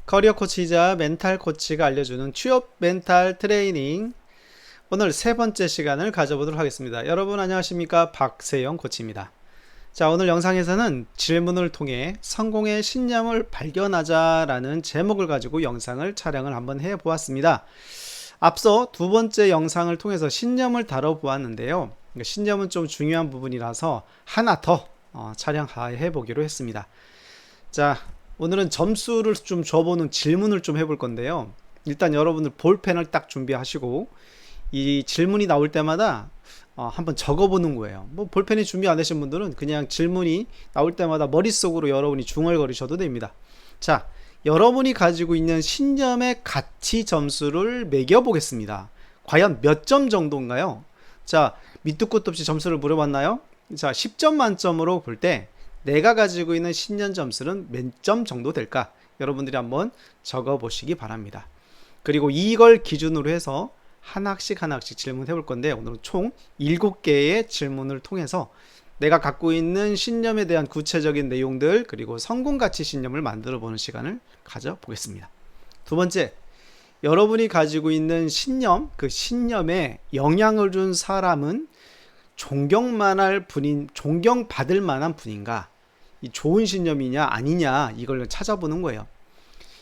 커리어 코치이자 멘탈 코치가 알려주는 취업 멘탈 트레이닝, 오늘 세 번째 시간을 가져보도록 하겠습니다. 여러분 안녕하십니까? 박세영 코치입니다. 자, 오늘 영상에서는 질문을 통해 성공의 신념을 발견하자 라는 제목을 가지고 영상을 촬영을 한번 해 보았습니다. 앞서 두 번째 영상을 통해서 신념을 다뤄보았는데요. 신념은 좀 중요한 부분이라서 하나 더 촬영해 보기로 했습니다. 자, 오늘은 점수를 좀 줘보는 질문을 좀 해볼 건데요. 일단 여러분들 볼펜을 딱 준비하시고 이 질문이 나올 때마다 한번 적어보는 거예요. 뭐 볼펜이 준비 안 되신 분들은 그냥 질문이 나올 때마다 머릿속으로 여러분이 중얼거리셔도 됩니다. 자, 여러분이 가지고 있는 신념의 가치 점수를 매겨보겠습니다. 과연 몇 점 정도인가요? 자, 밑도 끝도 없이 점수를 물어봤나요? 자, 10점 만점으로 볼 때 내가 가지고 있는 신념 점수는 몇 점 정도 될까? 여러분들이 한번 적어 보시기 바랍니다. 그리고 이걸 기준으로 해서 하나씩 질문해 볼 건데, 오늘은 총 7개의 질문을 통해서 내가 갖고 있는 신념에 대한 구체적인 내용들, 그리고 성공가치 신념을 만들어 보는 시간을 가져 보겠습니다. 두 번째, 여러분이 가지고 있는 신념, 그 신념에 영향을 준 사람은 존경받을 만한 분인가? 이 좋은 신념이냐 아니냐, 이걸 찾아보는 거예요.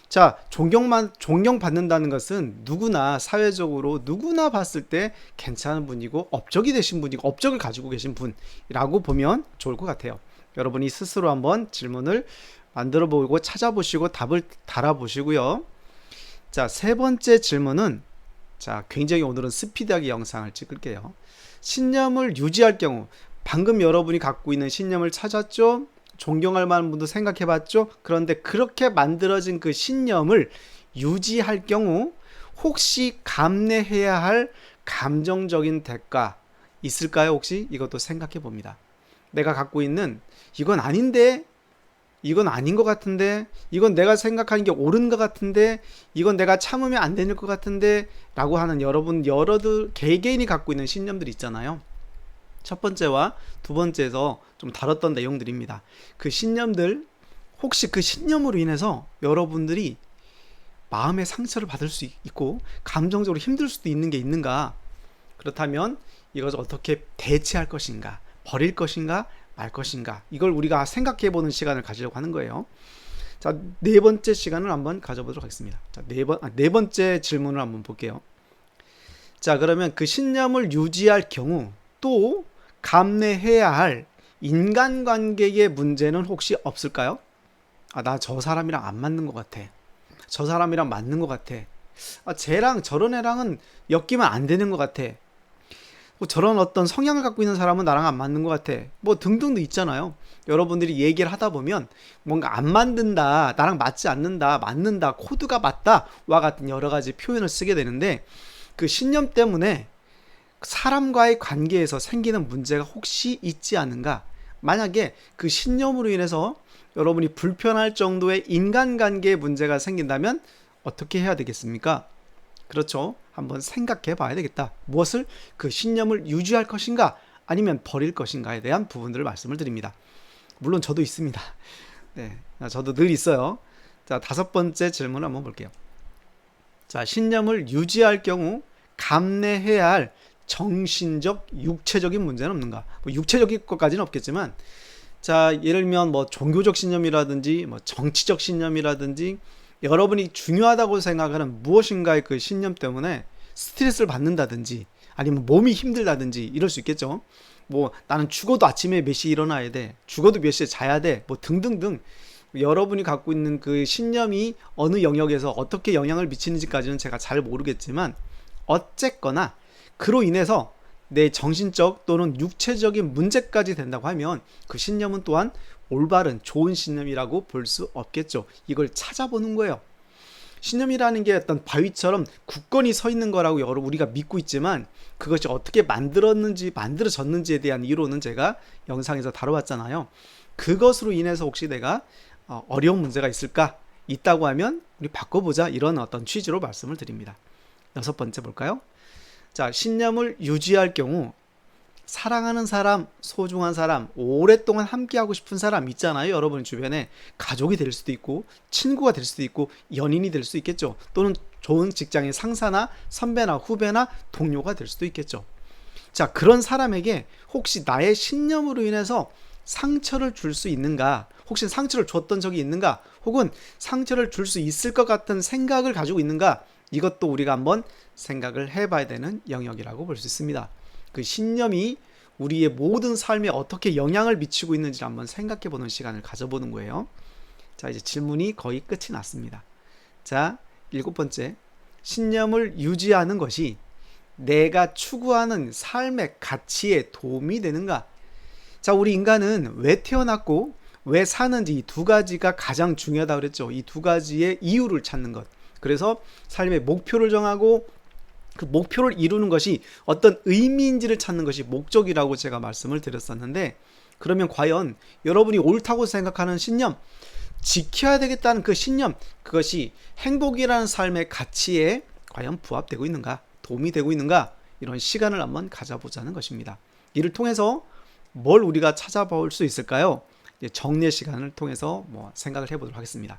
자, 존경받는다는 것은 누구나 사회적으로 누구나 봤을 때 괜찮은 분이고 업적이 되신 분이고 업적을 가지고 계신 분이라고 보면 좋을 것 같아요. 여러분이 스스로 한번 질문을 만들어 보고 찾아보시고 답을 달아보시고요. 자, 세 번째 질문은, 자, 굉장히 오늘은 스피드하게 영상을 찍을게요. 신념을 유지할 경우, 방금 여러분이 갖고 있는 신념을 찾았죠? 존경할 만한 분도 생각해 봤죠? 그런데 그렇게 만들어진 그 신념을 유지할 경우 혹시 감내해야 할 감정적인 대가 있을까요? 혹시 이것도 생각해 봅니다. 내가 갖고 있는, 이건 아닌데, 이건 아닌 것 같은데, 이건 내가 생각하는 게 옳은 것 같은데, 이건 내가 참으면 안 되는 것 같은데 라고 하는 여러분들 개개인이 갖고 있는 신념들이 있잖아요. 첫 번째와 두 번째에서 좀 다뤘던 내용들입니다. 그 신념들, 혹시 그 신념으로 인해서 여러분들이 마음의 상처를 받을 수 있고 감정적으로 힘들 수도 있는 게 있는가? 그렇다면 이것을 어떻게 대체할 것인가? 버릴 것인가? 말 것인가? 이걸 우리가 생각해 보는 시간을 가지려고 하는 거예요. 자, 네 번째 시간을 한번 가져보도록 하겠습니다. 자, 네 번째 질문을 한번 볼게요. 자, 그러면 그 신념을 유지할 경우 또 감내해야 할 인간관계의 문제는 혹시 없을까요? 아, 나 저 사람이랑 안 맞는 것 같아. 저 사람이랑 맞는 것 같아. 아, 쟤랑 저런 애랑은 엮이면 안 되는 것 같아. 뭐 저런 어떤 성향을 갖고 있는 사람은 나랑 안 맞는 것 같아. 뭐 등등도 있잖아요. 여러분들이 얘기를 하다 보면 뭔가 안 맞는다, 나랑 맞지 않는다, 맞는다, 코드가 맞다 와 같은 여러 가지 표현을 쓰게 되는데, 그 신념 때문에 사람과의 관계에서 생기는 문제가 혹시 있지 않은가? 만약에 그 신념으로 인해서 여러분이 불편할 정도의 인간관계에 문제가 생긴다면 어떻게 해야 되겠습니까? 그렇죠. 한번 생각해 봐야 되겠다. 무엇을? 그 신념을 유지할 것인가? 아니면 버릴 것인가에 대한 부분들을 말씀을 드립니다. 물론 저도 있습니다. 네, 저도 늘 있어요. 자, 다섯 번째 질문 한번 볼게요. 자, 신념을 유지할 경우 감내해야 할 정신적, 육체적인 문제는 없는가? 뭐 육체적인 것까지는 없겠지만, 자, 예를 들면 뭐 종교적 신념이라든지 뭐 정치적 신념이라든지 여러분이 중요하다고 생각하는 무엇인가의 그 신념 때문에 스트레스를 받는다든지 아니면 몸이 힘들다든지 이럴 수 있겠죠. 뭐 나는 죽어도 아침에 몇 시에 일어나야 돼, 죽어도 몇 시에 자야 돼, 뭐 등등등 여러분이 갖고 있는 그 신념이 어느 영역에서 어떻게 영향을 미치는지까지는 제가 잘 모르겠지만, 어쨌거나 그로 인해서 내 정신적 또는 육체적인 문제까지 된다고 하면 그 신념은 또한 올바른 좋은 신념이라고 볼 수 없겠죠. 이걸 찾아보는 거예요. 신념이라는 게 어떤 바위처럼 굳건히 서 있는 거라고 우리가 믿고 있지만, 그것이 어떻게 만들어졌는지에 대한 이론은 제가 영상에서 다뤄봤잖아요. 그것으로 인해서 혹시 내가 어려운 문제가 있다고 하면 우리 바꿔보자, 이런 어떤 취지로 말씀을 드립니다. 여섯 번째 볼까요? 자, 신념을 유지할 경우 사랑하는 사람, 소중한 사람, 오랫동안 함께하고 싶은 사람 있잖아요. 여러분 주변에 가족이 될 수도 있고 친구가 될 수도 있고 연인이 될 수 있겠죠. 또는 좋은 직장의 상사나 선배나 후배나 동료가 될 수도 있겠죠. 자, 그런 사람에게 혹시 나의 신념으로 인해서 상처를 줄 수 있는가? 혹시 상처를 줬던 적이 있는가? 혹은 상처를 줄 수 있을 것 같은 생각을 가지고 있는가? 이것도 우리가 한번 생각을 해봐야 되는 영역이라고 볼 수 있습니다. 그 신념이 우리의 모든 삶에 어떻게 영향을 미치고 있는지 한번 생각해 보는 시간을 가져보는 거예요. 자, 이제 질문이 거의 끝이 났습니다. 자, 7번째. 신념을 유지하는 것이 내가 추구하는 삶의 가치에 도움이 되는가? 자, 우리 인간은 왜 태어났고 왜 사는지 이 두 가지가 가장 중요하다고 그랬죠. 이 두 가지의 이유를 찾는 것. 그래서 삶의 목표를 정하고 그 목표를 이루는 것이 어떤 의미인지를 찾는 것이 목적이라고 제가 말씀을 드렸었는데, 그러면 과연 여러분이 옳다고 생각하는 신념, 지켜야 되겠다는 그 신념, 그것이 행복이라는 삶의 가치에 과연 부합되고 있는가, 도움이 되고 있는가, 이런 시간을 한번 가져보자는 것입니다. 이를 통해서 뭘 우리가 찾아볼 수 있을까요? 이제 정리의 시간을 통해서 생각을 해보도록 하겠습니다.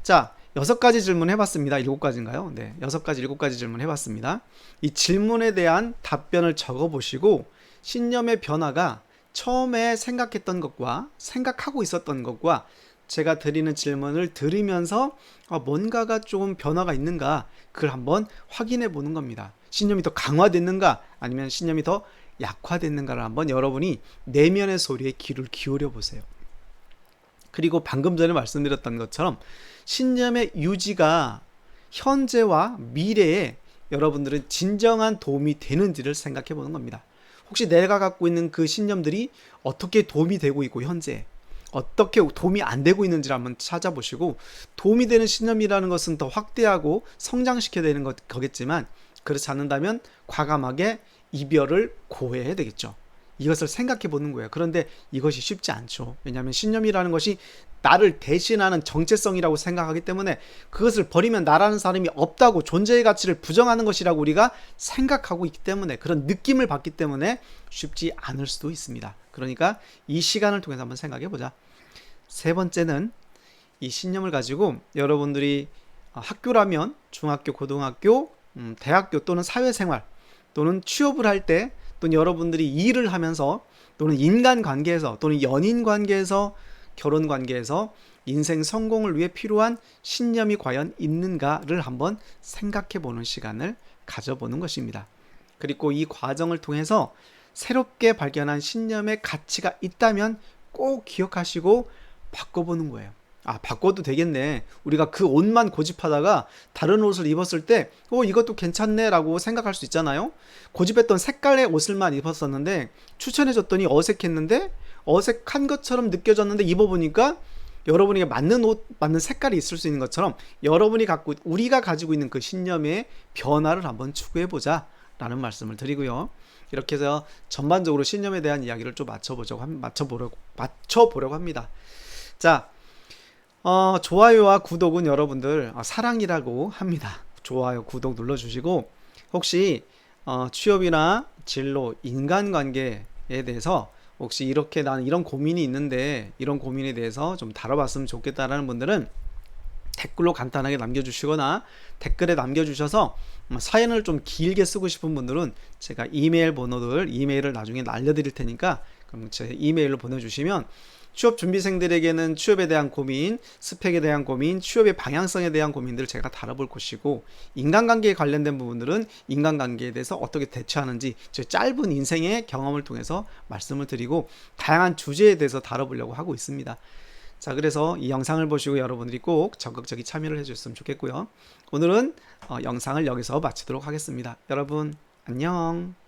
자, 6가지 질문 해봤습니다. 7가지인가요? 네, 6가지, 7가지 질문 해봤습니다. 이 질문에 대한 답변을 적어보시고 신념의 변화가 처음에 생각했던 것과 생각하고 있었던 것과 제가 드리는 질문을 들으면서 뭔가가 조금 변화가 있는가, 그걸 한번 확인해 보는 겁니다. 신념이 더 강화됐는가 아니면 신념이 더 약화됐는가를 한번 여러분이 내면의 소리에 귀를 기울여 보세요. 그리고 방금 전에 말씀드렸던 것처럼 신념의 유지가 현재와 미래에 여러분들은 진정한 도움이 되는지를 생각해 보는 겁니다. 혹시 내가 갖고 있는 그 신념들이 어떻게 도움이 되고 있고 현재 어떻게 도움이 안 되고 있는지를 한번 찾아보시고, 도움이 되는 신념이라는 것은 더 확대하고 성장시켜야 되는 거겠지만 그렇지 않는다면 과감하게 이별을 고해야 되겠죠. 이것을 생각해 보는 거예요. 그런데 이것이 쉽지 않죠. 왜냐하면 신념이라는 것이 나를 대신하는 정체성이라고 생각하기 때문에 그것을 버리면 나라는 사람이 없다고, 존재의 가치를 부정하는 것이라고 우리가 생각하고 있기 때문에, 그런 느낌을 받기 때문에 쉽지 않을 수도 있습니다. 그러니까 이 시간을 통해서 한번 생각해 보자. 3번째는 이 신념을 가지고 여러분들이 학교라면 중학교, 고등학교, 대학교 또는 사회생활 또는 취업을 할 때, 또는 여러분들이 일을 하면서, 또는 인간관계에서, 또는 연인관계에서, 결혼관계에서 인생 성공을 위해 필요한 신념이 과연 있는가를 한번 생각해보는 시간을 가져보는 것입니다. 그리고 이 과정을 통해서 새롭게 발견한 신념의 가치가 있다면 꼭 기억하시고 바꿔보는 거예요. 바꿔도 되겠네. 우리가 그 옷만 고집하다가 다른 옷을 입었을 때 이것도 괜찮네 라고 생각할 수 있잖아요. 고집했던 색깔의 옷을만 입었었는데 추천해줬더니 어색했는데, 어색한 것처럼 느껴졌는데 입어보니까 여러분에게 맞는 옷, 맞는 색깔이 있을 수 있는 것처럼 우리가 가지고 있는 그 신념의 변화를 한번 추구해보자 라는 말씀을 드리고요. 이렇게 해서 전반적으로 신념에 대한 이야기를 좀 맞춰보려고 합니다. 자, 좋아요와 구독은 여러분들 사랑이라고 합니다. 좋아요, 구독 눌러주시고, 혹시 취업이나 진로, 인간관계에 대해서 혹시 이렇게 나는 이런 고민이 있는데 이런 고민에 대해서 좀 다뤄봤으면 좋겠다라는 분들은 댓글로 간단하게 남겨주시거나 댓글에 남겨주셔서, 사연을 좀 길게 쓰고 싶은 분들은 제가 이메일을 나중에 알려드릴 테니까 그럼 제 이메일로 보내주시면 취업 준비생들에게는 취업에 대한 고민, 스펙에 대한 고민, 취업의 방향성에 대한 고민들을 제가 다뤄볼 것이고, 인간관계에 관련된 부분들은 인간관계에 대해서 어떻게 대처하는지 제 짧은 인생의 경험을 통해서 말씀을 드리고 다양한 주제에 대해서 다뤄보려고 하고 있습니다. 자, 그래서 이 영상을 보시고 여러분들이 꼭 적극적인 참여를 해주셨으면 좋겠고요. 오늘은 영상을 여기서 마치도록 하겠습니다. 여러분 안녕.